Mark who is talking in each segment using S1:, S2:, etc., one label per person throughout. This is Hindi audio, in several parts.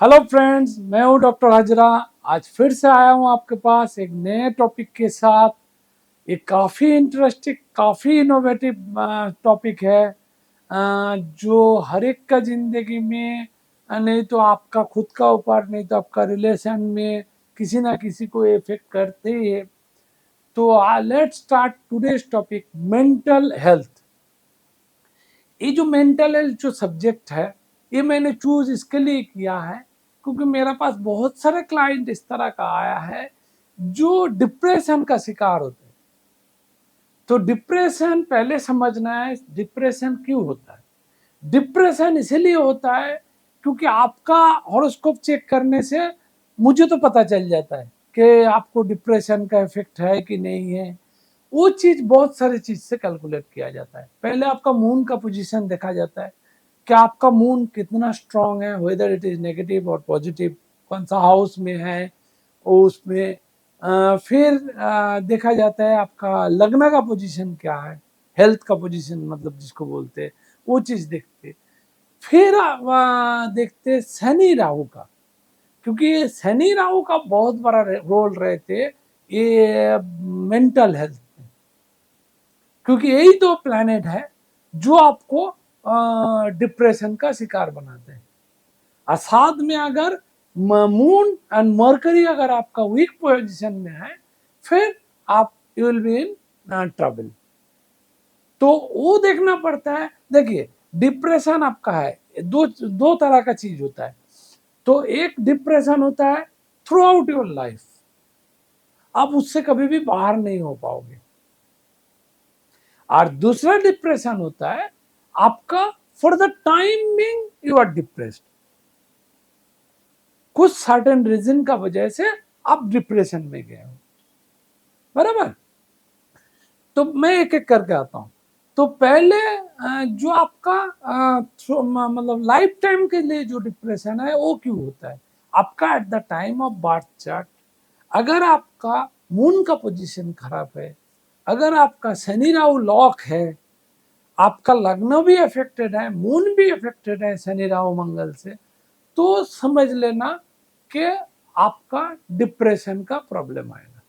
S1: हेलो फ्रेंड्स, मैं हूं डॉक्टर हाजरा। आज फिर से आया हूं आपके पास एक नए टॉपिक के साथ। ये काफ़ी इंटरेस्टिंग, काफ़ी इनोवेटिव टॉपिक है, जो हर एक का ज़िंदगी में, नहीं तो आपका खुद का ऊपर, नहीं तो आपका रिलेशन में किसी ना किसी को इफेक्ट करते ही है। तो let's start today's topic, mental health. ये जो मेंटल हेल्थ जो सब्जेक्ट है, ये मैंने चूज इसके लिए किया है क्योंकि मेरे पास बहुत सारे क्लाइंट इस तरह का आया है जो डिप्रेशन का शिकार होते हैं। तो डिप्रेशन पहले समझना है, डिप्रेशन क्यों होता है। डिप्रेशन इसलिए होता है क्योंकि आपका हॉरोस्कोप चेक करने से मुझे तो पता चल जाता है कि आपको डिप्रेशन का इफेक्ट है कि नहीं है। वो चीज बहुत सारी चीज से कैलकुलेट किया जाता है। पहले आपका मून का पोजीशन देखा जाता है कि आपका मून कितना स्ट्रांग है, वेदर इट इज नेगेटिव और पॉजिटिव, कौन सा हाउस में है वो उसमें। फिर देखा जाता है आपका लग्न का पोजीशन क्या है, हेल्थ का पोजीशन मतलब जिसको बोलते हैं, वो चीज देखते। फिर देखते शनि राहु का, क्योंकि शनि राहु का बहुत बड़ा रोल रहते ये मेंटल हेल्थ में, क्योंकि यही तो प्लैनेट है जो आपको डिप्रेशन का शिकार बनाते हैं। और साथ में अगर मून एंड मरकरी अगर आपका वीक पोजीशन में है, फिर आप you will be in trouble. तो वो देखना पड़ता है। देखिए, डिप्रेशन आपका है, दो दो तरह का चीज होता है। तो एक डिप्रेशन होता है थ्रू आउट योर लाइफ, आप उससे कभी भी बाहर नहीं हो पाओगे। और दूसरा डिप्रेशन होता है आपका for the time being you are depressed, कुछ सर्टेन रीजन का वजह से आप डिप्रेशन में गए हो, बराबर। तो मैं एक एक करके आता हूं। तो पहले जो आपका मतलब लाइफ टाइम के लिए जो डिप्रेशन है वो क्यों होता है। आपका at the time of birth chart अगर आपका मून का पोजीशन खराब है, अगर आपका शनि राहु लॉक है, आपका लग्न भी अफेक्टेड है, मून भी अफेक्टेड है शनि राहु मंगल से, तो समझ लेना कि आपका डिप्रेशन का प्रॉब्लम आएगा।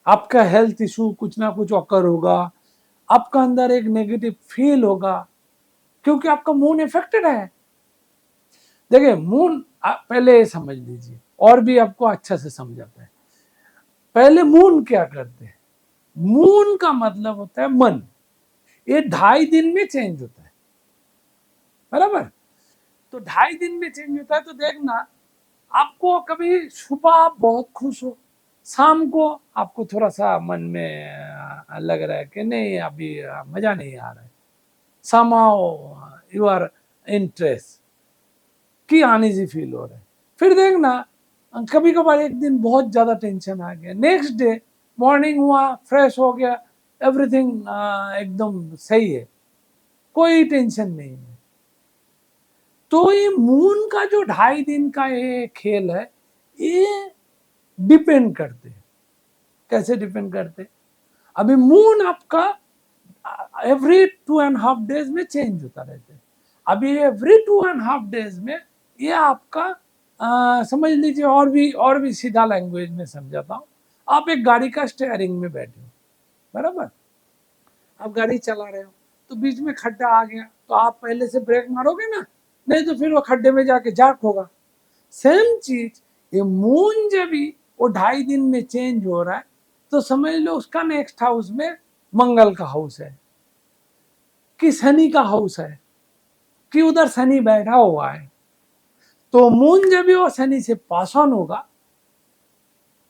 S1: आपका हेल्थ इशू कुछ ना कुछ ऑकर होगा, आपका अंदर एक नेगेटिव फील होगा, क्योंकि आपका मून इफेक्टेड है। देखिए मून, पहले समझ लीजिए और भी आपको अच्छा से समझाता है। पहले मून क्या करते हैं। मून का मतलब होता है मन। ये 2.5 दिन में चेंज होता है, बराबर। तो 2.5 दिन में चेंज होता है। तो देखना, आपको कभी सुबह आप बहुत खुश हो, शाम को आपको थोड़ा सा मन में लग रहा है कि नहीं अभी मजा नहीं आ रहा है, somehow you are in stress की अनईजी फील हो रहा है। फिर देखना, कभी कभार एक दिन बहुत ज्यादा टेंशन आ गया, नेक्स्ट डे मॉर्निंग हुआ, फ्रेश हो गया, एवरीथिंग एकदम सही है, कोई टेंशन नहीं है। तो ये मून का जो 2.5 दिन का ये खेल है, ये डिपेंड करते हैं। कैसे डिपेंड करते हैं। अभी मून आपका एवरी 2.5 डेज में चेंज होता रहता है। अभी एवरी 2.5 डेज में ये आपका समझ लीजिए, और भी सीधा लैंग्वेज में समझाता हूँ। आप एक गाड़ी का स्टेयरिंग में बैठे हो, बराबर। आप गाड़ी चला रहे हो, तो बीच में खड्डा आ गया, तो आप पहले से ब्रेक मारोगे ना, नहीं तो फिर वो खड्डे में जाके जाक होगा। सेम चीज, ये मून जब भी वो 2.5 दिन में चेंज हो रहा है, तो समझ लो उसका नेक्स्ट हाउस में मंगल का हाउस है, कि शनि का हाउस है, कि उधर शनि बैठा हुआ है। तो मून जब भी वो शनि से पास ऑन होगा,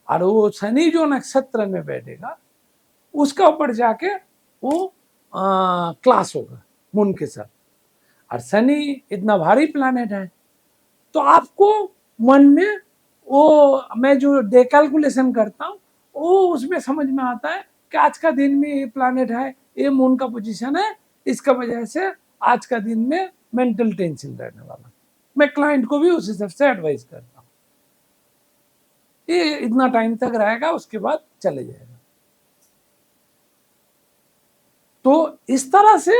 S1: और वो शनि जो नक्षत्र में बैठेगा उसका ऊपर जाके वो क्लास होगा मून के साथ। और शनि इतना भारी प्लैनेट है, तो आपको मन में वो, मैं जो डे कैलकुलेशन करता हूँ, वो उसमें समझ में आता है कि आज का दिन में ये प्लैनेट है, ये मून का पोजीशन है, इसका वजह से आज का दिन में मेंटल टेंशन रहने वाला। मैं क्लाइंट को भी उस हिसाब से एडवाइस करता हूँ, ये इतना टाइम तक रहेगा, उसके बाद चले जाएगा। तो इस तरह से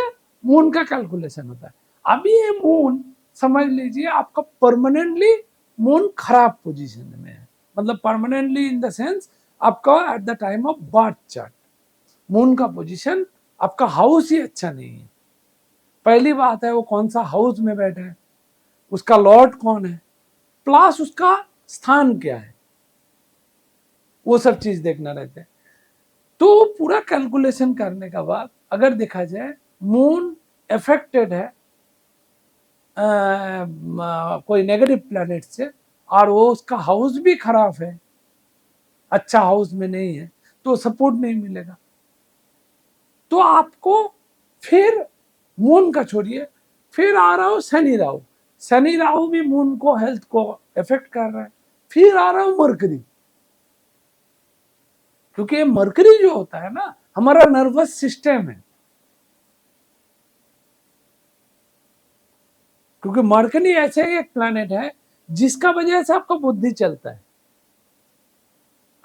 S1: मून का कैलकुलेशन होता है। अभी ये मून समझ लीजिए आपका परमानेंटली मून खराब पोजीशन में है, मतलब परमानेंटली इन द सेंस आपका at the time of birth chart moon का पोजीशन आपका हाउस ही अच्छा नहीं है। पहली बात है वो कौन सा हाउस में बैठा है, उसका लॉर्ड कौन है, प्लस उसका स्थान क्या है, वो सब चीज देखना रहता है। तो पूरा कैलकुलेशन करने के बाद अगर देखा जाए मून अफेक्टेड है कोई नेगेटिव प्लैनेट से और वो उसका हाउस भी खराब है, अच्छा हाउस में नहीं है, तो सपोर्ट नहीं मिलेगा। तो आपको फिर मून का छोड़िए, फिर आ रहा हो शनि राहु, शनि राहु भी मून को हेल्थ को इफेक्ट कर रहा है। फिर आ रहा हो मरकरी, क्योंकि मरकरी जो होता है ना हमारा नर्वस सिस्टम है, क्योंकि मरकरी ऐसे एक प्लैनेट है जिसका वजह से आपका बुद्धि चलता है,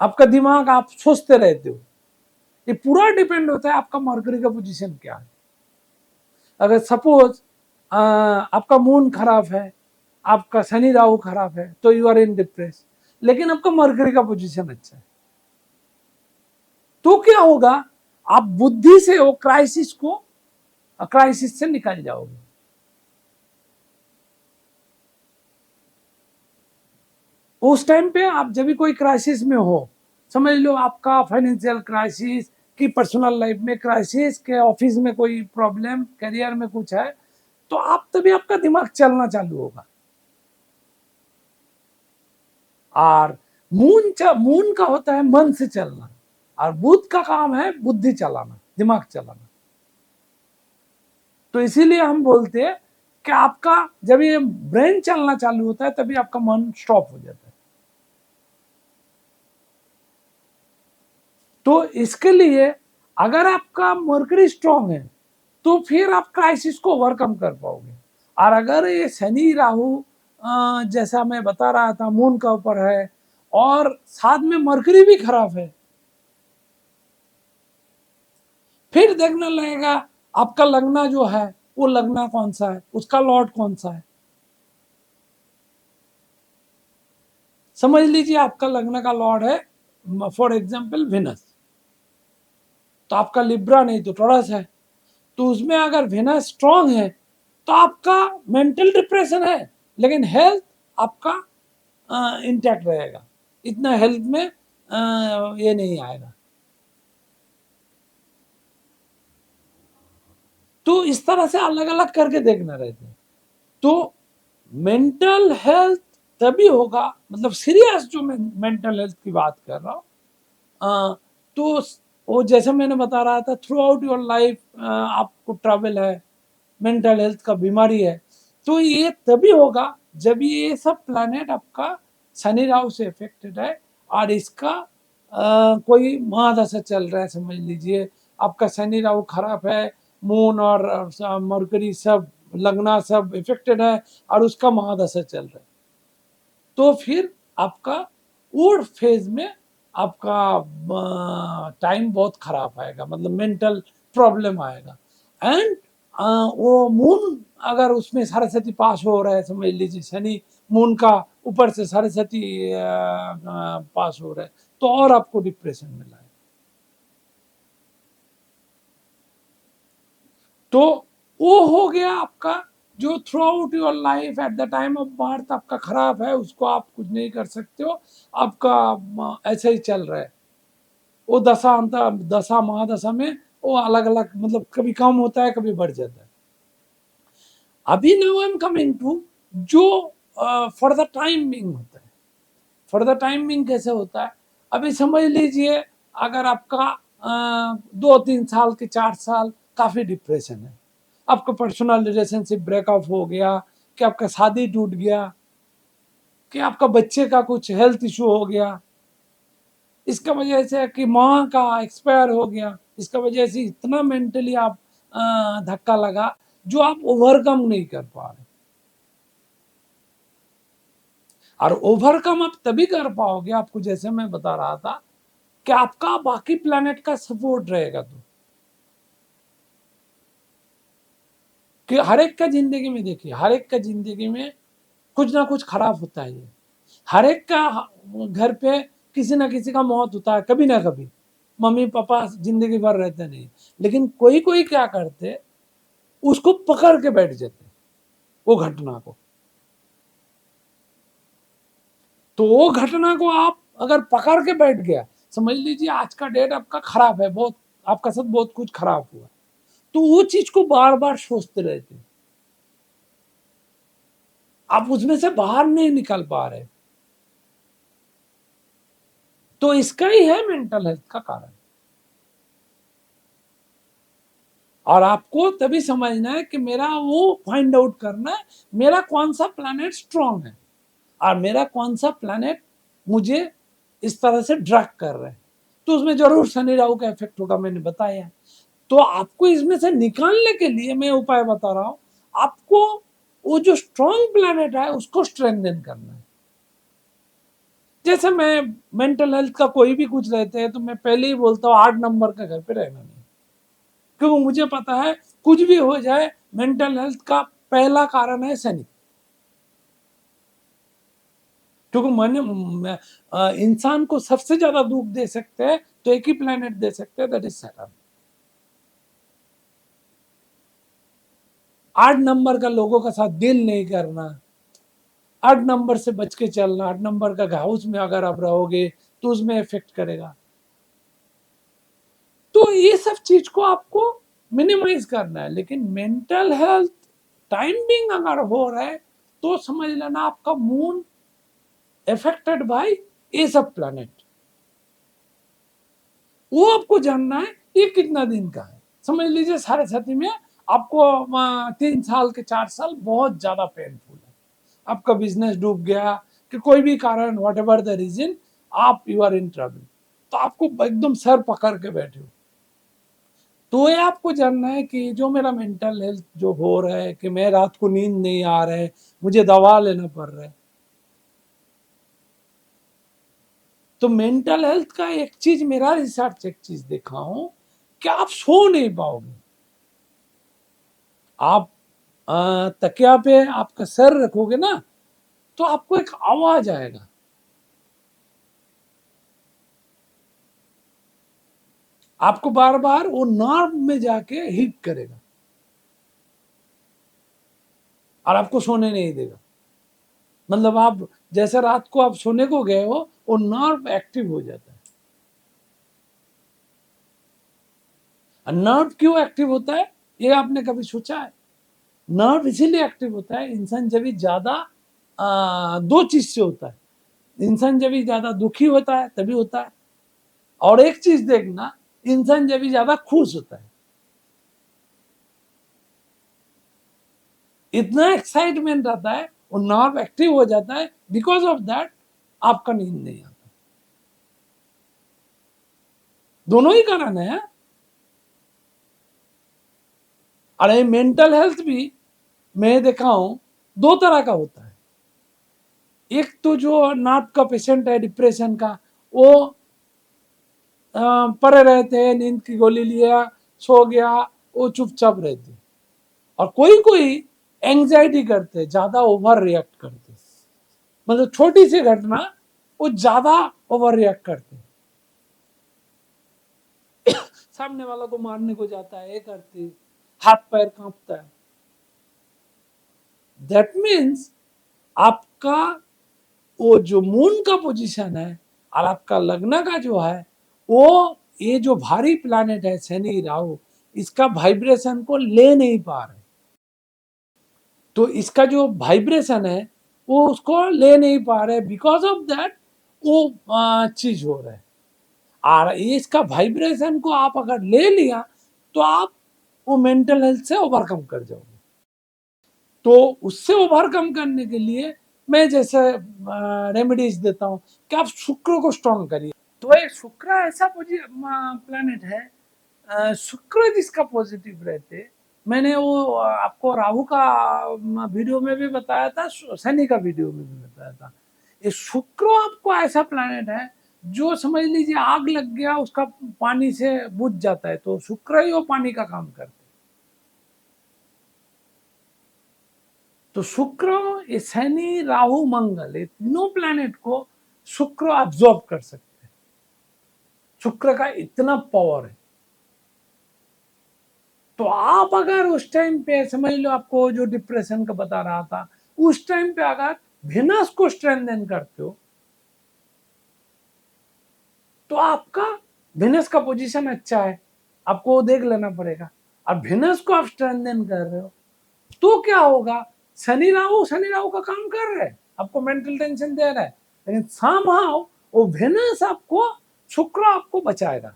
S1: आपका दिमाग, आप सोचते रहते हो। ये पूरा डिपेंड होता है आपका मरकरी का पोजीशन क्या है। अगर सपोज आपका मून खराब है, आपका शनि राहु खराब है, तो यू आर इन डिप्रेस, लेकिन आपका मरकरी का पोजीशन अच्छा है, तो क्या होगा, आप बुद्धि से वो क्राइसिस से निकल जाओगे। उस टाइम पे आप जब भी कोई क्राइसिस में हो, समझ लो आपका फाइनेंशियल क्राइसिस की, पर्सनल लाइफ में क्राइसिस के, ऑफिस में कोई प्रॉब्लम, करियर में कुछ है, तो आप तभी आपका दिमाग चलना चालू होगा। और मून का होता है मन से चलना, और बुध का काम है बुद्धि चलाना, दिमाग चलाना। तो इसीलिए हम बोलते हैं कि आपका जब ये ब्रेन चलना चालू होता है तभी आपका मन स्टॉप हो जाता है। तो इसके लिए अगर आपका मर्करी स्ट्रांग है तो फिर आप क्राइसिस को ओवरकम कर पाओगे। और अगर ये शनि राहु जैसा मैं बता रहा था मून का ऊपर है और साथ में मर्करी भी खराब है, फिर देखना लगेगा आपका लगना जो है वो लगना कौन सा है, उसका लॉर्ड कौन सा है। समझ लीजिए आपका लगना का लॉर्ड है फॉर एग्जाम्पल वेनस, तो आपका लिब्रा नहीं तो टॉरस है, तो उसमें अगर वेनस स्ट्रांग है तो आपका मेंटल डिप्रेशन है, लेकिन हेल्थ आपका इंटैक्ट रहेगा, इतना हेल्थ में ये नहीं आएगा। तो इस तरह से अलग अलग करके देखना रहता है। तो मेंटल हेल्थ तभी होगा, मतलब सीरियस जो मैं मेंटल हेल्थ की बात कर रहा हूँ, तो वो जैसे मैंने बता रहा था थ्रू आउट योर लाइफ आपको ट्रैवल है, मेंटल हेल्थ का बीमारी है, तो ये तभी होगा जब ये सब प्लैनेट आपका शनि राहु से इफेक्टेड है और इसका कोई महादशा चल रहा है। समझ लीजिए आपका शनि राहु खराब है, मून और मरकरी सब लगना सब इफेक्टेड है और उसका महादशा चल रहा है, तो फिर आपका ओल्ड फेज में आपका टाइम बहुत खराब आएगा, मतलब मेंटल प्रॉब्लम आएगा। एंड वो मून अगर उसमें सरस्वती पास हो रहा है, समझ लीजिए शनि मून का ऊपर से सरस्वती पास हो रहा है, तो और आपको डिप्रेशन में लाए। तो वो हो गया आपका जो through out your life at the time of birth आपका खराब है, उसको आप कुछ नहीं कर सकते हो, आपका ऐसे ही चल रहा है। वो दशा अंतर दशा महादशा में वो अलग अलग, मतलब कभी कम होता है कभी बढ़ जाता है। अभी now I am coming to जो फॉर द टाइमिंग होता है। फॉर द टाइमिंग कैसे होता है, अभी समझ लीजिए अगर आपका 2-3 साल के 4 साल काफी डिप्रेशन है, आपका पर्सनल रिलेशनशिप ब्रेकअप हो गया, कि आपका शादी टूट गया, कि आपका बच्चे का कुछ हेल्थ इशू हो गया, इसका वजह से कि माँ का एक्सपायर हो गया, इसका वजह से इतना मेंटली आप धक्का लगा जो आप ओवरकम नहीं कर पा रहे। और ओवरकम आप तभी कर पाओगे, आपको जैसे मैं बता रहा था कि आपका बाकी प्लैनेट का सपोर्ट रहेगा। तो कि हर एक का जिंदगी में, देखिए हर एक का जिंदगी में कुछ ना कुछ खराब होता है। हर एक का घर पे किसी ना किसी का मौत होता है कभी ना कभी। मम्मी पापा जिंदगी भर रहते नहीं, लेकिन कोई कोई क्या करते, उसको पकड़ के बैठ जाते वो घटना को। तो वो घटना को आप अगर पकड़ के बैठ गया, समझ लीजिए आज का डेट आपका खराब है, बहुत आपका साथ बहुत कुछ खराब हुआ, तो वो चीज को बार बार सोचते रहते, आप उसमें से बाहर नहीं निकल पा रहे। तो इसका ही है मेंटल हेल्थ का कारण। और आपको तभी समझना है कि मेरा वो फाइंड आउट करना है, मेरा कौन सा प्लैनेट स्ट्रांग है और मेरा कौन सा प्लैनेट मुझे इस तरह से ड्रैग कर रहा है। तो उसमें जरूर शनि राहु का इफेक्ट होगा, मैंने बताया। तो आपको इसमें से निकालने के लिए मैं उपाय बता रहा हूं, आपको वो जो स्ट्रांग प्लैनेट है उसको स्ट्रेंथन करना है। जैसे मैं मेंटल हेल्थ का कोई भी कुछ रहते हैं तो मैं पहले ही बोलता हूँ 8 नंबर का घर पे रहना नहीं, क्योंकि मुझे पता है कुछ भी हो जाए मेंटल हेल्थ का पहला कारण है शनि। क्योंकि मन इंसान को सबसे ज्यादा दुख दे सकते हैं तो एक ही प्लेनेट दे सकते हैं, दैट इज सैटर्न। 8 नंबर का लोगों का साथ डील नहीं करना, 8 नंबर से बच के चलना। 8 नंबर का हाउस में अगर आप रहोगे तो उसमें इफेक्ट करेगा। तो ये सब चीज को आपको मिनिमाइज करना है। लेकिन मेंटल हेल्थ टाइमिंग अगर हो रहा है तो समझ लेना आपका मून अफेक्टेड बाय ये सब प्लैनेट। वो आपको जानना है ये कितना दिन का है। समझ लीजिए 7.5 में आपको 3 साल के 4 साल बहुत ज्यादा पेनफुल है, आपका बिजनेस डूब गया कि कोई भी कारण, वॉट एवर द रीजन, आप यू आर इन ट्रबल, तो आपको एकदम सर पकड़ के बैठे हो। तो ये आपको जानना है कि जो मेरा मेंटल हेल्थ जो हो रहा है, कि मैं रात को नींद नहीं आ रहा है, मुझे दवा लेना पड़ रहा है। तो मेंटल हेल्थ का एक चीज, मेरा रिसर्च एक चीज देखा हूं कि आप सो नहीं पाओगे। आप तकिया पे आपका सर रखोगे ना तो आपको एक आवाज आएगा, आपको बार बार वो नर्व में जाके हिट करेगा और आपको सोने नहीं देगा। मतलब आप जैसे रात को आप सोने को गए हो, वो नर्व एक्टिव हो जाता है। नर्व क्यों एक्टिव होता है ये आपने कभी सोचा है? नर्व इसीलिए एक्टिव होता है, इंसान जब भी ज्यादा दो चीज से होता है। इंसान जब भी ज्यादा दुखी होता है तभी होता है, और एक चीज देखना, इंसान जब भी ज्यादा खुश होता है, इतना एक्साइटमेंट रहता है, वो नर्व एक्टिव हो जाता है, बिकॉज ऑफ दैट आपका नींद नहीं आता। दोनों ही कारण है। अरे मेंटल हेल्थ भी मैं देखा हूं 2 तरह का होता है। एक तो जो नाक का पेशेंट है डिप्रेशन का, वो पड़े रहते हैं, नींद की गोली लिया, सो गया, वो चुपचाप रहते। और कोई कोई एंजाइटी करते, ज्यादा ओवर रिएक्ट करते, मतलब छोटी सी घटना वो ज्यादा ओवर रिएक्ट करते, सामने वाला को मारने को जाता है, ये करते, हाथ पैर कांपता है। दैट मीन्स आपका वो जो मून का पोजीशन है और आपका लग्न का जो है, वो ये जो भारी प्लैनेट है शनि राहु, इसका वाइब्रेशन को ले नहीं पा रहे। तो इसका जो वाइब्रेशन है वो उसको ले नहीं पा रहे, बिकॉज ऑफ दैट वो चीज हो रहा है। और इसका वाइब्रेशन को आप अगर ले लिया तो आप वो मेंटल हेल्थ से ओवरकम कर जाओगे। तो उससे ओवरकम करने के लिए मैं जैसे रेमेडीज देता हूँ कि आप शुक्र को स्ट्रॉन्ग करिए। तो एक शुक्र ऐसा प्लैनेट है, शुक्र जिसका पॉजिटिव रहते, मैंने वो आपको राहु का वीडियो में भी बताया था, शनि का वीडियो में भी बताया था। ये शुक्र आपको ऐसा प्लैनेट है जो समझ लीजिए आग लग गया उसका पानी से बुझ जाता है, तो शुक्र ही वो पानी का काम करता है। तो शुक्र, ये शनि, राहु, मंगल, ये तीनों प्लैनेट को शुक्र अब्सॉर्ब कर सकते हैं। शुक्र का इतना पावर है। तो आप अगर उस टाइम पे समझ लो, आपको जो डिप्रेशन का बता रहा था, उस टाइम पे अगर वेनस को स्ट्रेंथन करते हो तो आपका वेनस का पोजीशन अच्छा है, आपको वो देख लेना पड़ेगा। और वेनस को आप स्ट्रेंथन कर रहे हो तो क्या होगा, शनि राहु का काम कर रहे हैं, आपको मेंटल टेंशन दे रहा है, लेकिन somehow वो वेनस आपको, शुक्र आपको बचाएगा।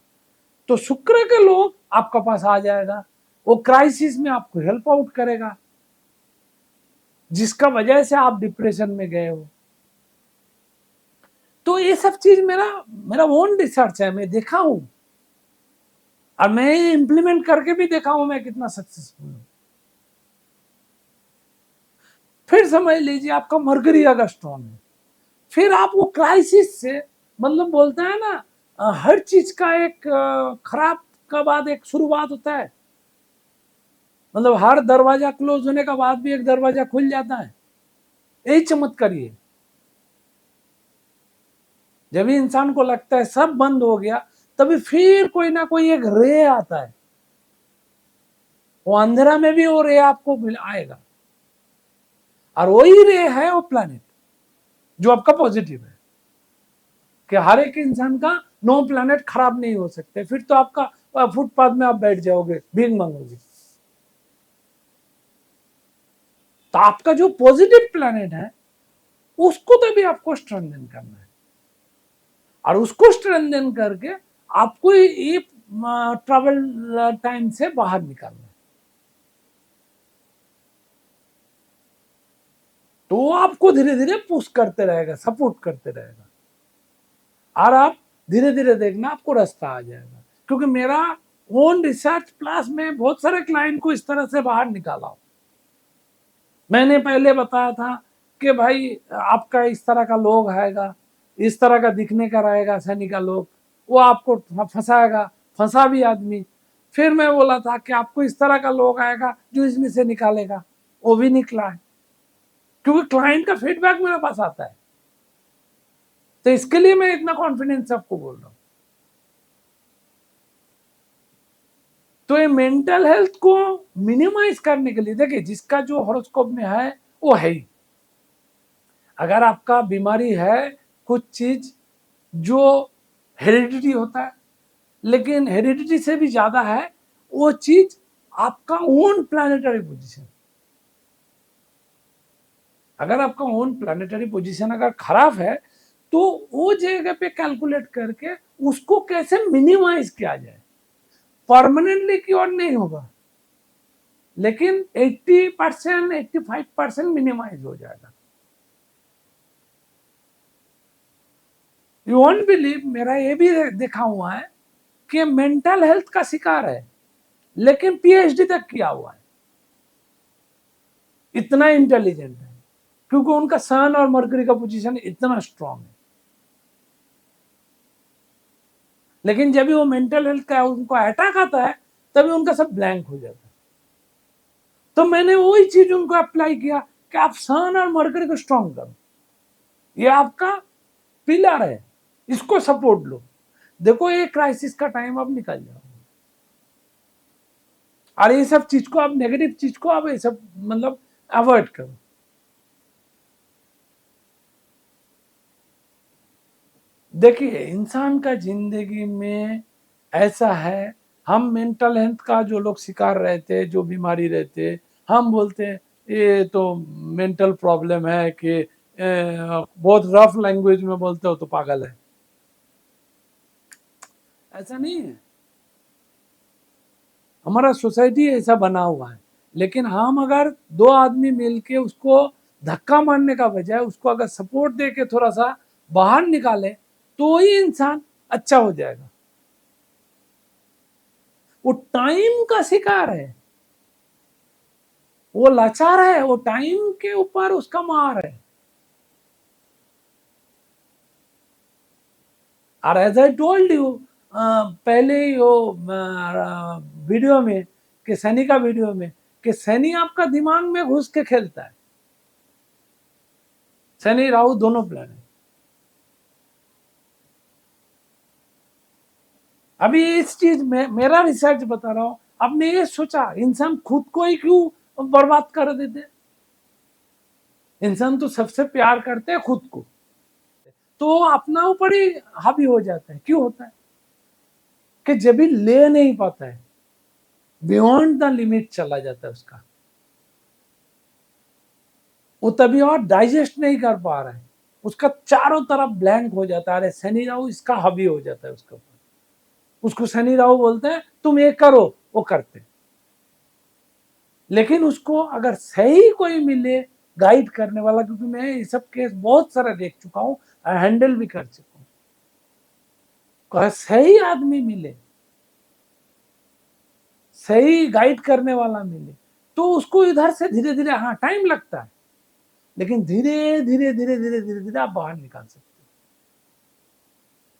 S1: तो शुक्र के लोग आपका पास आ जाएगा, वो क्राइसिस में आपको हेल्प आउट करेगा, जिसका वजह से आप डिप्रेशन में गए हो। तो ये सब चीज मेरा मेरा ओन रिसर्च है, मैं देखा हूं और मैं इंप्लीमेंट करके भी देखा हूं मैं कितना सक्सेसफुल हूं। फिर समझ लीजिए आपका मरकरी अगर स्ट्रॉन्ग है, फिर आप वो क्राइसिस से, मतलब बोलते हैं ना, हर चीज का एक खराब का बाद एक शुरुआत होता है, मतलब हर दरवाजा क्लोज होने का बाद भी एक दरवाजा खुल जाता है, यही चमत्कार है। जब भी इंसान को लगता है सब बंद हो गया, तभी फिर कोई ना कोई एक रे आता है, वो अंधेरा में भी वो रे आपको आएगा, और वही रे है वो प्लैनेट जो आपका पॉजिटिव है, कि हर एक इंसान का 9 प्लैनेट खराब नहीं हो सकते, फिर तो आपका फुटपाथ में आप बैठ जाओगे, भीख मांगोगे। तो आपका जो पॉजिटिव प्लैनेट है उसको तभी आपको स्ट्रेंथन करना है, और उसको स्ट्रेंथन करके आपको ये ट्रबल टाइम से बाहर निकालना है। तो वो आपको धीरे धीरे पुश करते रहेगा, सपोर्ट करते रहेगा, और आप धीरे धीरे देखना आपको रास्ता आ जाएगा। क्योंकि मेरा ओन रिसर्च प्लस में बहुत सारे क्लाइंट को इस तरह से बाहर निकाला हूं। मैंने पहले बताया था कि भाई आपका इस तरह का लोग आएगा, इस तरह का दिखने का रहेगा शनि का लोग, वो आपको फंसाएगा, फंसा भी आदमी। फिर मैं बोला था कि आपको इस तरह का लोग आएगा जो इसमें से निकालेगा, वो भी निकला है, क्योंकि क्लाइंट का फीडबैक मेरे पास आता है। तो इसके लिए मैं इतना कॉन्फिडेंस आपको बोल रहा हूं। तो ये मेंटल हेल्थ को मिनिमाइज करने के लिए, देखिए जिसका जो हॉरोस्कोप में है वो है ही। अगर आपका बीमारी है कुछ चीज जो हेरिडिटी होता है, लेकिन हेरिडिटी से भी ज्यादा है वो चीज आपका ओन प्लानिटरी पोजीशन। अगर आपका ओन प्लानिटरी पोजीशन अगर खराब है तो वो जगह पे कैलकुलेट करके उसको कैसे मिनिमाइज किया जाए। परमानेंटली क्योर नहीं होगा, लेकिन 80% 85% मिनिमाइज हो जाएगा। यू वॉन्ट बिलीव, मेरा ये भी देखा हुआ है कि मेंटल हेल्थ का शिकार है लेकिन पीएचडी तक किया हुआ है, इतना इंटेलिजेंट है, क्योंकि उनका सन और मरकरी का पोजीशन इतना स्ट्रांग है। लेकिन जब भी वो मेंटल हेल्थ का उनको अटैक आता है तभी उनका सब ब्लैंक हो जाता है। तो मैंने वही चीज उनको अप्लाई किया कि आप सन और मरकरी को स्ट्रांग करो, ये आपका पिलर है, इसको सपोर्ट लो। देखो ये क्राइसिस का टाइम अब निकल जाओ, और ये सब चीज को आप, नेगेटिव चीज को आप ये सब मतलब अवॉइड करो। देखिए इंसान का जिंदगी में ऐसा है, हम मेंटल हेल्थ का जो लोग शिकार रहते, जो बीमारी रहते, हम बोलते हैं ये तो मेंटल प्रॉब्लम है, कि बहुत रफ लैंग्वेज में बोलते हो तो पागल है। ऐसा नहीं है, हमारा सोसाइटी ऐसा बना हुआ है, लेकिन हम अगर दो आदमी मिलके उसको धक्का मारने का बजाय उसको अगर सपोर्ट दे के थोड़ा सा बाहर निकाले तो ही इंसान अच्छा हो जाएगा। वो टाइम का शिकार है, वो लाचार है, वो टाइम के ऊपर उसका मार है। और एज आई टोल्ड यू पहले ही वो वीडियो में, कि शनि का वीडियो में, कि शनि आपका दिमाग में घुस के खेलता है। शनि राहु दोनों प्लैनेट। अभी इस चीज में मेरा रिसर्च बता रहा हूं, आपने ये सोचा इंसान खुद को ही क्यों बर्बाद कर देते? इंसान तो सबसे प्यार करते हैं खुद को, तो अपना ऊपर ही हावी हो जाता है। क्यों होता है? कि जब भी ले नहीं पाता है, बियॉन्ड द लिमिट चला जाता है उसका, वो तभी और डाइजेस्ट नहीं कर पा रहा है, उसका चारों तरफ ब्लैंक हो जाता है। अरे शनि राहु इसका हावी हो जाता है उसके ऊपर। उसको शनि राहु बोलते हैं तुम ये करो, वो करते। लेकिन उसको अगर सही कोई मिले गाइड करने वाला, क्योंकि मैं ये सब केस बहुत सारा देख चुका हूं, हैंडल भी कर चुका हूं, सही आदमी मिले, सही गाइड करने वाला मिले, तो उसको इधर से धीरे धीरे, हाँ टाइम लगता है, लेकिन धीरे धीरे धीरे धीरे धीरे धीरे आप बाहर निकाल सकते हो,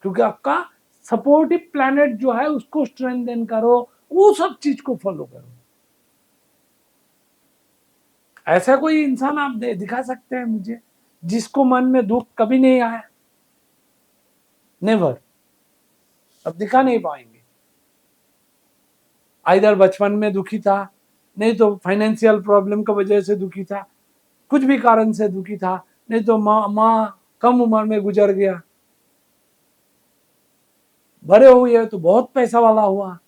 S1: क्योंकि आपका सपोर्टिव प्लैनेट जो है उसको स्ट्रेंथन करो, वो सब चीज को फॉलो करो। ऐसा कोई इंसान आप दिखा सकते हैं मुझे जिसको मन में दुख कभी नहीं आया? नेवर। अब दिखा नहीं पाएंगे। आइदर बचपन में दुखी था, नहीं तो फाइनेंशियल प्रॉब्लम की वजह से दुखी था, कुछ भी कारण से दुखी था, नहीं तो माँ कम उम्र में गुजर गया, बड़े हुए तो बहुत पैसा वाला हुआ,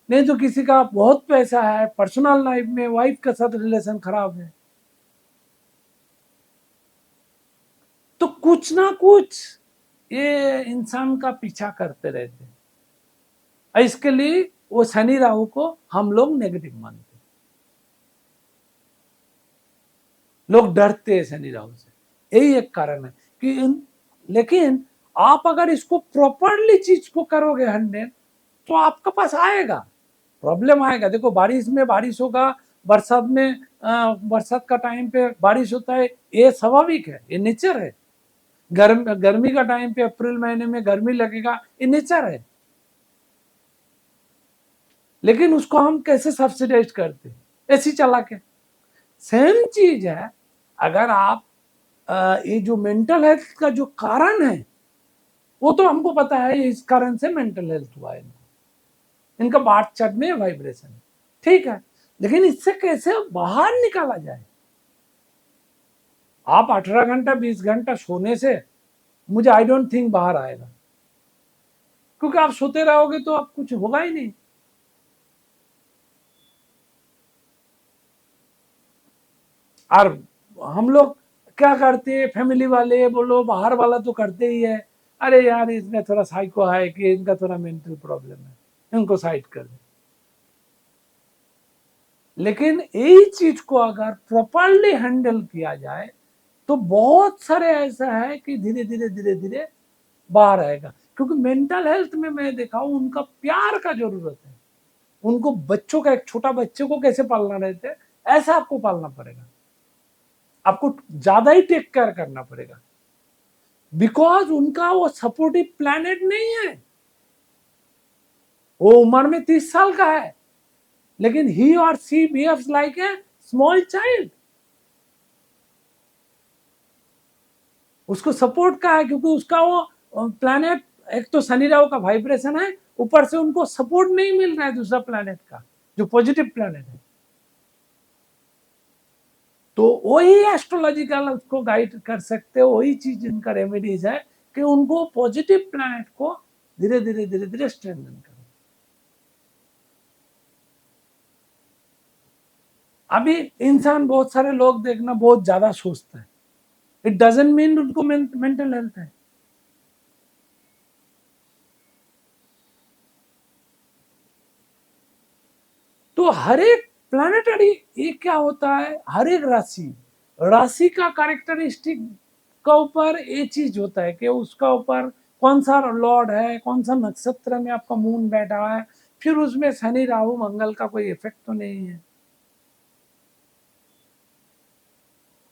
S1: नहीं तो किसी का बहुत पैसा है, पर्सनल लाइफ में वाइफ के साथ रिलेशन खराब है, तो कुछ ना कुछ ये इंसान का पीछा करते रहते हैं। इसके लिए वो शनि राहु को हम लोग नेगेटिव मानते हैं, लोग डरते हैं शनि राहु से, यही एक कारण है कि लेकिन आप अगर इसको प्रॉपरली चीज को करोगे हैंडल, तो आपके पास आएगा, प्रॉब्लम आएगा। देखो बारिश में बारिश होगा, बरसात में बरसात का टाइम पे बारिश होता है, ये स्वाभाविक है, ये नेचर है। गर्मी का टाइम पे अप्रैल महीने में गर्मी लगेगा, ये नेचर है। लेकिन उसको हम कैसे सब्सिडाइज करते? ऐसी चला के। सेम चीज है, अगर आप ये जो मेंटल हेल्थ का जो कारण है, वो तो हमको पता है इस कारण से मेंटल हेल्थ हुआ है, इनका बात चट में वाइब्रेशन, ठीक है, लेकिन इससे कैसे बाहर निकाला जाए? आप 18 घंटा 20 घंटा सोने से मुझे आई डोंट थिंक बाहर आएगा, क्योंकि आप सोते रहोगे तो आप कुछ होगा ही नहीं। और हम लोग क्या करते हैं, फैमिली वाले बोलो बाहर वाला तो करते ही है, अरे यार इसने थोड़ा साइको है कि इनका थोड़ा मेंटल प्रॉब्लम है, इनको साइड कर दे। लेकिन यही चीज को अगर प्रॉपरली हैंडल किया जाए तो बहुत सारे ऐसा है कि धीरे धीरे धीरे धीरे बाहर आएगा। क्योंकि मेंटल हेल्थ में मैं देखा हूं उनका प्यार का जरूरत है, उनको बच्चों का, एक छोटा बच्चे को कैसे पालना रहता है ऐसा आपको पालना पड़ेगा, आपको ज्यादा ही टेक केयर करना पड़ेगा, बिकॉज उनका वो सपोर्टिव प्लैनेट नहीं है। वो उम्र में 30 साल का है, लेकिन ही और she behaves like a small child. उसको सपोर्ट का है, क्योंकि उसका वो प्लैनेट, एक तो शनि राहु का वाइब्रेशन है, ऊपर से उनको सपोर्ट नहीं मिल रहा है दूसरा प्लैनेट का जो पॉजिटिव प्लैनेट है। तो वही एस्ट्रोलॉजिकल उसको गाइड कर सकते हो, वही चीज इनका रेमेडीज है कि उनको पॉजिटिव प्लैनेट को धीरे धीरे धीरे धीरे स्ट्रेंथन करो। अभी इंसान, बहुत सारे लोग देखना बहुत ज्यादा सोचता है, इट डजंट मीन उनको मेंटल हेल्थ है। तो हर एक प्लानिटरी, ये क्या होता है, हर एक राशि राशि का कैरेक्टरिस्टिक का ऊपर ये चीज होता है कि उसका ऊपर कौन सा लॉर्ड है, कौन सा नक्षत्र में आपका मून बैठा है, फिर उसमें शनि राहु मंगल का कोई इफेक्ट तो नहीं है।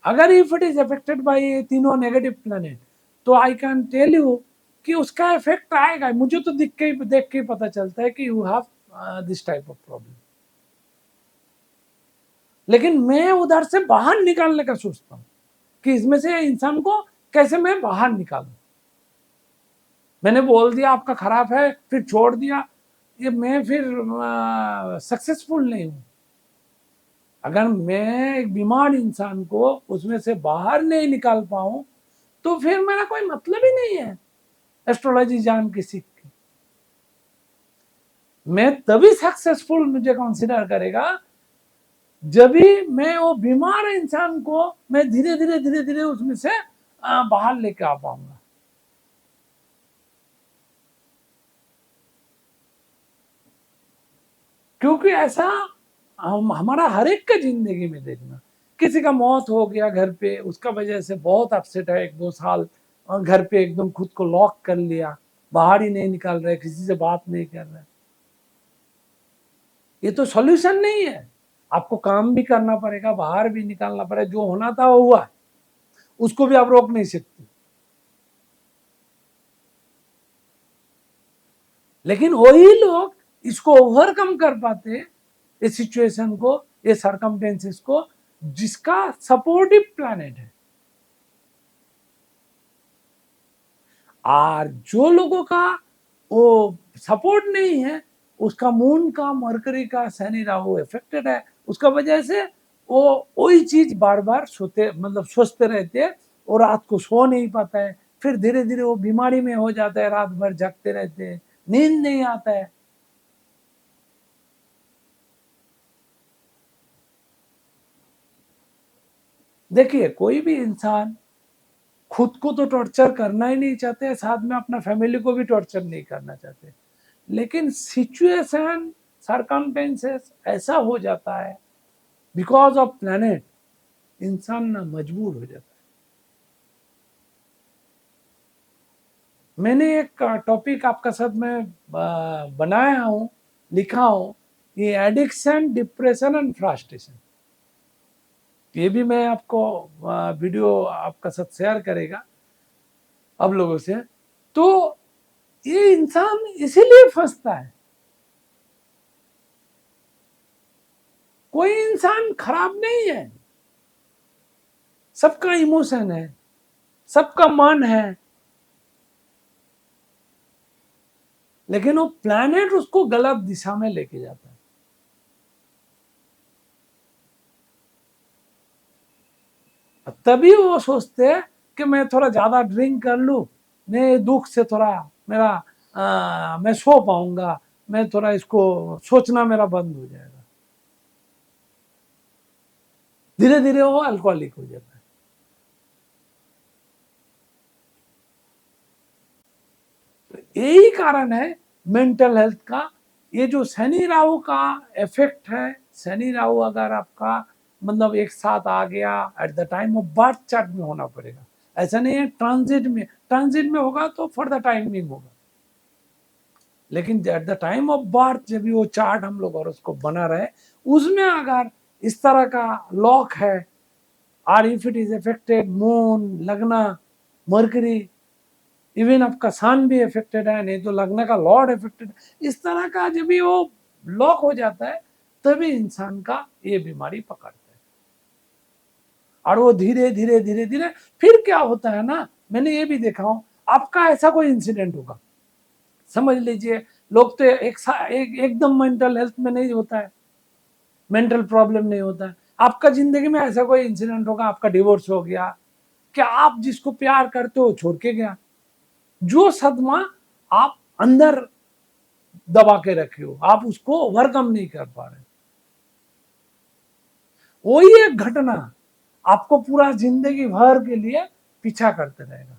S1: अगर if it is affected by ये तीनों नेगेटिव प्लैनेट, तो आई कैन टेल यू कि उसका इफेक्ट आएगा। मुझे तो देख के पता चलता है कि you have this type of problem, लेकिन मैं उधर से बाहर निकालने का सोचता हूँ कि इसमें से इंसान को कैसे मैं बाहर निकालूं। मैंने बोल दिया आपका खराब है, फिर छोड़ दिया, ये मैं फिर सक्सेसफुल नहीं हूं। अगर मैं एक बीमार इंसान को उसमें से बाहर नहीं निकाल पाऊं तो फिर मेरा कोई मतलब ही नहीं है एस्ट्रोलॉजी जान के सीख के। मैं तभी सक्सेसफुल मुझे कंसिडर करेगा जब भी मैं वो बीमार इंसान को मैं धीरे धीरे उसमें से बाहर लेके आ पाऊंगा। क्योंकि ऐसा हमारा हर एक का जिंदगी में देखना, किसी का मौत हो गया घर पे, उसका वजह से बहुत अपसेट है, 1-2 साल घर पे एकदम खुद को लॉक कर लिया, बाहर ही नहीं निकल रहे, किसी से बात नहीं कर रहे, ये तो सॉल्यूशन नहीं है। आपको काम भी करना पड़ेगा, बाहर भी निकालना पड़ेगा, जो होना था वो हुआ, उसको भी आप रोक नहीं सकते। लेकिन वही लोग इसको ओवरकम कर पाते, इस सिचुएशन को, ये सरकमस्टेंसेस को, जिसका सपोर्टिव प्लैनेट है। और जो लोगों का वो सपोर्ट नहीं है, उसका मून का, मरकरी का, शनि राहु इफेक्टेड है, उसका वजह से वो वही चीज बार बार सोते, मतलब सोचते रहते हैं और रात को सो नहीं पाता है, फिर धीरे धीरे वो बीमारी में हो जाता है, रात भर जगते रहते हैं, नींद नहीं आता है। देखिए, कोई भी इंसान खुद को तो टॉर्चर करना ही नहीं चाहते, साथ में अपना फैमिली को भी टॉर्चर नहीं करना चाहते, लेकिन सिचुएशन, सरकमस्टेंसेस ऐसा हो जाता है, बिकॉज ऑफ प्लैनेट, इंसान ना मजबूर हो जाता है। मैंने एक टॉपिक आपका साथ में बनाया हूं, लिखा हूं, ये एडिक्शन, डिप्रेशन एंड फ्रस्ट्रेशन। ये भी मैं आपको वीडियो आपका साथ शेयर करेगा आप लोगों से। तो ये इंसान इसीलिए फंसता है। कोई इंसान खराब नहीं है, सबका इमोशन है, सबका मन है, लेकिन वो प्लैनेट उसको गलत दिशा में लेके जाता है। तभी वो सोचते हैं कि मैं थोड़ा ज्यादा ड्रिंक कर लूं, मैं दुख से थोड़ा मेरा मैं सो पाऊंगा, मैं थोड़ा इसको सोचना मेरा बंद हो जाएगा, धीरे धीरे वो अल्कोहलिक हो जाता है। तो यही कारण है मेंटल हेल्थ का। ये जो शनि राहु का इफेक्ट है, शनि राहु अगर आपका मतलब एक साथ आ गया, at the time of birth chart में होना पड़ेगा, ऐसा नहीं है ट्रांजिट में होगा तो फॉर द टाइमिंग होगा, लेकिन at the time of birth जब भी वो चार्ट हम लोग और उसको बना रहे, उसमें अगर इस तरह का लॉक है, और if it is affected moon, लग्ना, मर्करी, इवन आपका सन भी अफेक्टेड है, नहीं तो लग्न का लॉर्ड अफेक्टेड, इस तरह का जब भी वो लॉक हो जाता है तभी इंसान का ये बीमारी पकड़ता है। और वो धीरे धीरे धीरे धीरे फिर क्या होता है ना, मैंने ये भी देखा हूं, आपका ऐसा कोई इंसिडेंट होगा, समझ लीजिए लोग तो एकदम मेंटल हेल्थ में नहीं होता है, मेंटल प्रॉब्लम नहीं होता है, आपका जिंदगी में ऐसा कोई इंसिडेंट होगा, आपका डिवोर्स हो गया, क्या आप जिसको प्यार करते हो छोड़ के गया, जो सदमा आप अंदर दबा के रखे हो, आप उसको ओवरकम नहीं कर पा रहे, वही एक घटना आपको पूरा जिंदगी भर के लिए पीछा करते रहेगा।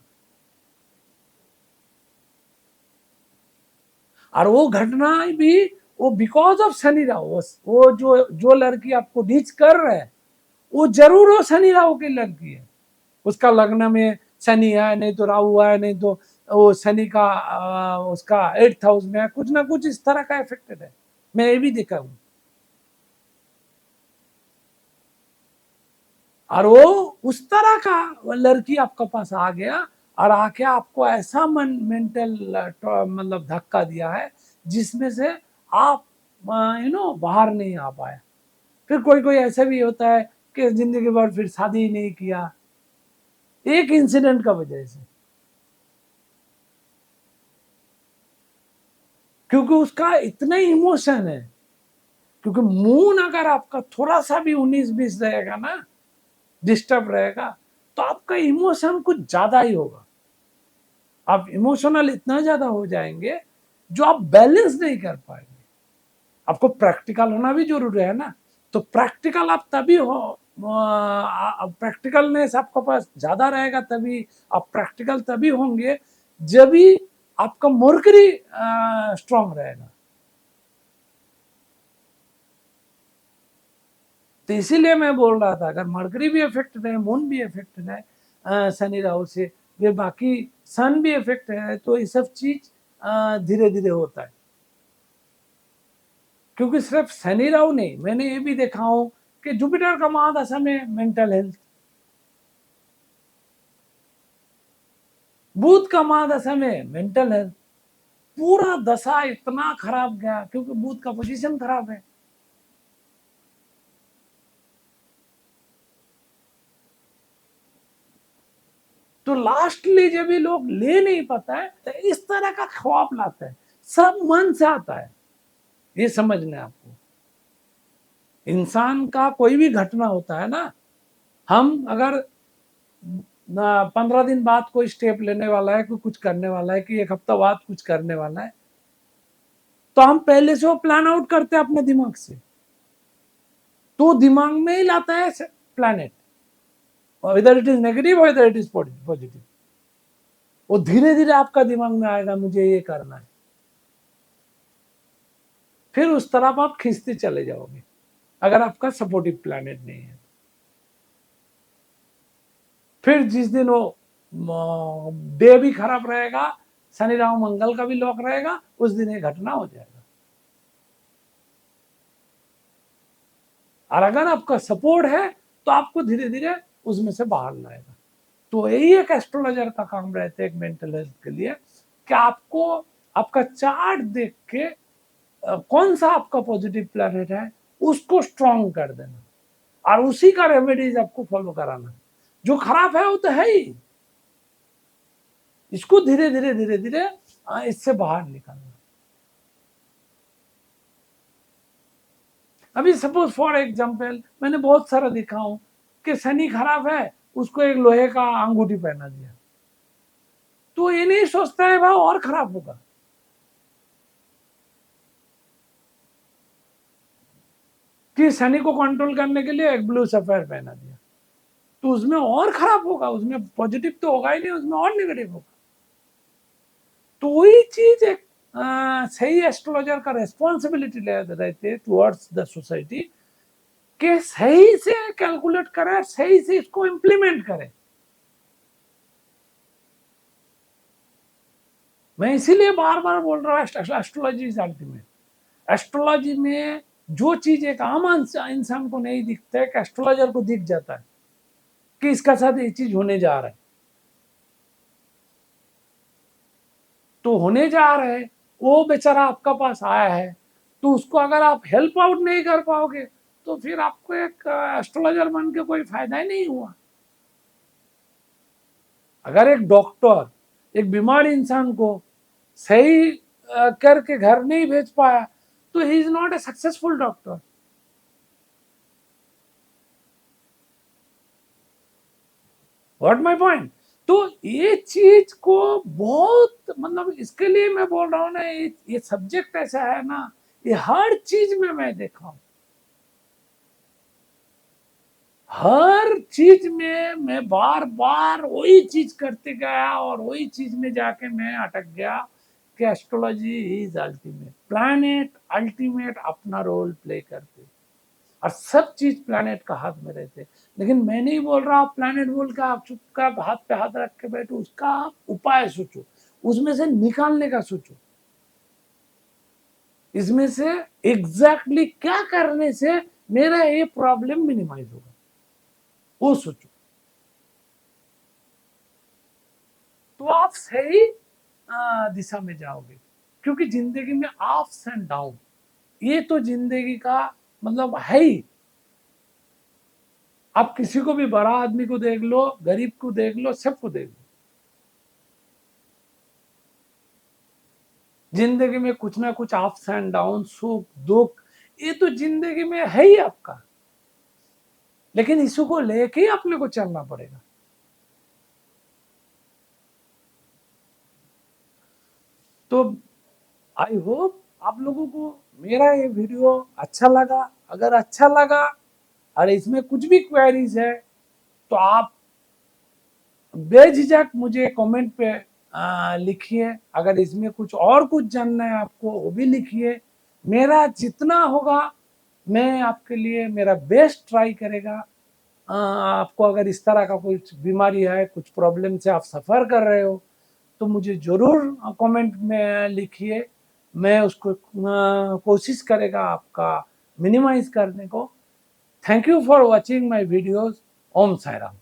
S1: और वो घटना भी वो बिकॉज ऑफ शनि राहु, वो जो लड़की आपको डीच कर रहा है वो जरूर वो शनि राहु की लड़की है, उसका लग्न में शनि है, नहीं तो राहु है, नहीं तो वो शनि का उसका 8th हाउस में है, कुछ ना कुछ इस तरह का इफेक्टेड है, मैं ये भी देखा हूं। और वो उस तरह का लड़की आपके पास आ गया और आके आपको ऐसा मेंटल मतलब धक्का दिया है जिसमें से आप बाहर नहीं आ पाए। फिर कोई कोई ऐसा भी होता है कि जिंदगी भर फिर शादी ही नहीं किया, एक इंसिडेंट का वजह से, क्योंकि उसका इतना इमोशन है। क्योंकि मून अगर आपका थोड़ा सा भी 19-20 रहेगा ना, डिस्टर्ब रहेगा, तो आपका इमोशन कुछ ज्यादा ही होगा। आप इमोशनल इतना ज्यादा हो जाएंगे जो आप बैलेंस नहीं कर पाएंगे। आपको प्रैक्टिकल होना भी जरूरी है ना, तो प्रैक्टिकल आप तभी हो, प्रैक्टिकलनेस आपके पास ज्यादा रहेगा, तभी आप प्रैक्टिकल तभी होंगे जब भी आपका मर्करी स्ट्रांग रहेगा। तो इसीलिए मैं बोल रहा था, अगर मर्करी भी इफेक्टेड है, मून भी इफेक्टेड है शनि राहु से, फिर बाकी सन भी इफेक्ट है, तो ये सब चीज धीरे धीरे होता है। क्योंकि सिर्फ शनि राहु नहीं, मैंने ये भी देखा हूं कि जुपिटर का महादशा में मेंटल हेल्थ, बुध का महादशा में मेंटल हेल्थ, पूरा दशा इतना खराब गया क्योंकि बुध का पोजीशन खराब है। तो लास्टली जब ये लोग ले नहीं पाता है तो इस तरह का ख्वाब लाता है, सब मन से आता है। ये समझना है आपको, इंसान का कोई भी घटना होता है ना, हम अगर 15 दिन बाद कोई स्टेप लेने वाला है, कोई कुछ करने वाला है, कि एक हफ्ता बाद कुछ करने वाला है, तो हम पहले से वो प्लान आउट करते हैं अपने दिमाग से, तो दिमाग में ही लाता है प्लैनेट, इधर इट इज नेगेटिव और इधर इट इज पॉजिटिव। वो धीरे धीरे आपका दिमाग में आएगा मुझे ये करना है, फिर उस तरफ आप खींचते चले जाओगे अगर आपका सपोर्टिव प्लैनेट नहीं है। फिर जिस दिन वो डे भी खराब रहेगा, शनि राहु मंगल का भी लॉक रहेगा, उस दिन ये घटना हो जाएगा। और अगर आपका सपोर्ट है तो आपको धीरे धीरे उसमें से बाहर लाएगा। तो यही एक एस्ट्रोलॉजर का काम रहता है एक मेंटल हेल्थ के लिए, कि आपको आपका चार्ट देख के कौन सा आपका पॉजिटिव प्लैनेट है उसको स्ट्रांग कर देना, और उसी का रेमेडीज आपको फॉलो कराना। जो खराब है वो तो है ही, इसको धीरे धीरे धीरे धीरे इससे बाहर निकालना। अभी सपोज फॉर एग्जाम्पल, मैंने बहुत सारा देखा हूं कि शनि खराब है, उसको एक लोहे का अंगूठी पहना दिया, तो ये नहीं सोचता है भाई और खराब होगा। कि शनि को कंट्रोल करने के लिए एक ब्लू सफेयर पहना दिया, तो उसमें और खराब होगा, उसमें पॉजिटिव तो होगा ही नहीं, उसमें और नेगेटिव होगा। तो वही चीज एक सही एस्ट्रोलॉजर का रेस्पॉन्सिबिलिटी रहते टुवर्ड्स द सोसाइटी, कि सही से कैलकुलेट करे, सही से इसको इंप्लीमेंट करे। मैं इसीलिए बार बार बोल रहा हूँ एस्ट्रोलॉजी इज अल्टीमेट। एस्ट्रोलॉजी में जो चीज एक आम इंसान को नहीं दिखता है, कि एस्ट्रोलॉजर को दिख जाता है कि इसका साथ ये चीज होने जा रहा है, तो होने जा रहा है, वो बेचारा आपका पास आया है, तो उसको अगर आप हेल्प आउट नहीं कर पाओगे तो फिर आपको एक एस्ट्रोलॉजर बन के कोई फायदा ही नहीं हुआ। अगर एक डॉक्टर एक बीमार इंसान को सही करके घर नहीं भेज पाया तो he is not a successful doctor. What my point. तो ये चीज को बहुत, मतलब इसके लिए मैं बोल रहा हूँ ना, ये सब्जेक्ट ऐसा है ना, ये हर चीज में मैं देखा हूं, हर चीज में मैं बार बार वही चीज करते गया और वही चीज में जाके मैं अटक गया कि astrology is ultimate, planet ultimate अपना रोल प्ले करते, और सब चीज प्लैनेट का हाथ में रहते। लेकिन मैं नहीं बोल रहा आप प्लैनेट बोल के आप चुपचाप हाथ पे हाथ रख के बैठो, उसका आप उपाय सोचो, उसमें से निकालने का सोचो, इसमें से एग्जैक्टली क्या करने से मेरा ये प्रॉब्लम मिनिमाइज होगा वो सोचो, तो आप सही दिशा में जाओगे। क्योंकि जिंदगी में अप्स एंड डाउन, ये तो जिंदगी का मतलब है ही। आप किसी को भी, बड़ा आदमी को देख लो, गरीब को देख लो, सबको देख लो, जिंदगी में कुछ ना कुछ अप्स एंड डाउन, सुख दुख, ये तो जिंदगी में है ही आपका, लेकिन इसको लेके ही अपने को चलना पड़ेगा। तो आई होप आप लोगों को मेरा ये वीडियो अच्छा लगा। अगर अच्छा लगा और इसमें कुछ भी क्वेरीज है तो आप बेझिझक मुझे कमेंट पे लिखिए। अगर इसमें कुछ जानना है आपको, वो भी लिखिए। मेरा जितना होगा मैं आपके लिए मेरा बेस्ट ट्राई करेगा। आपको अगर इस तरह का कुछ बीमारी है, कुछ प्रॉब्लम से आप सफ़र कर रहे हो, तो मुझे ज़रूर कमेंट में लिखिए। मैं उसको कोशिश करेगा आपका मिनिमाइज करने को। Thank you for watching my videos. Om Sai Ram.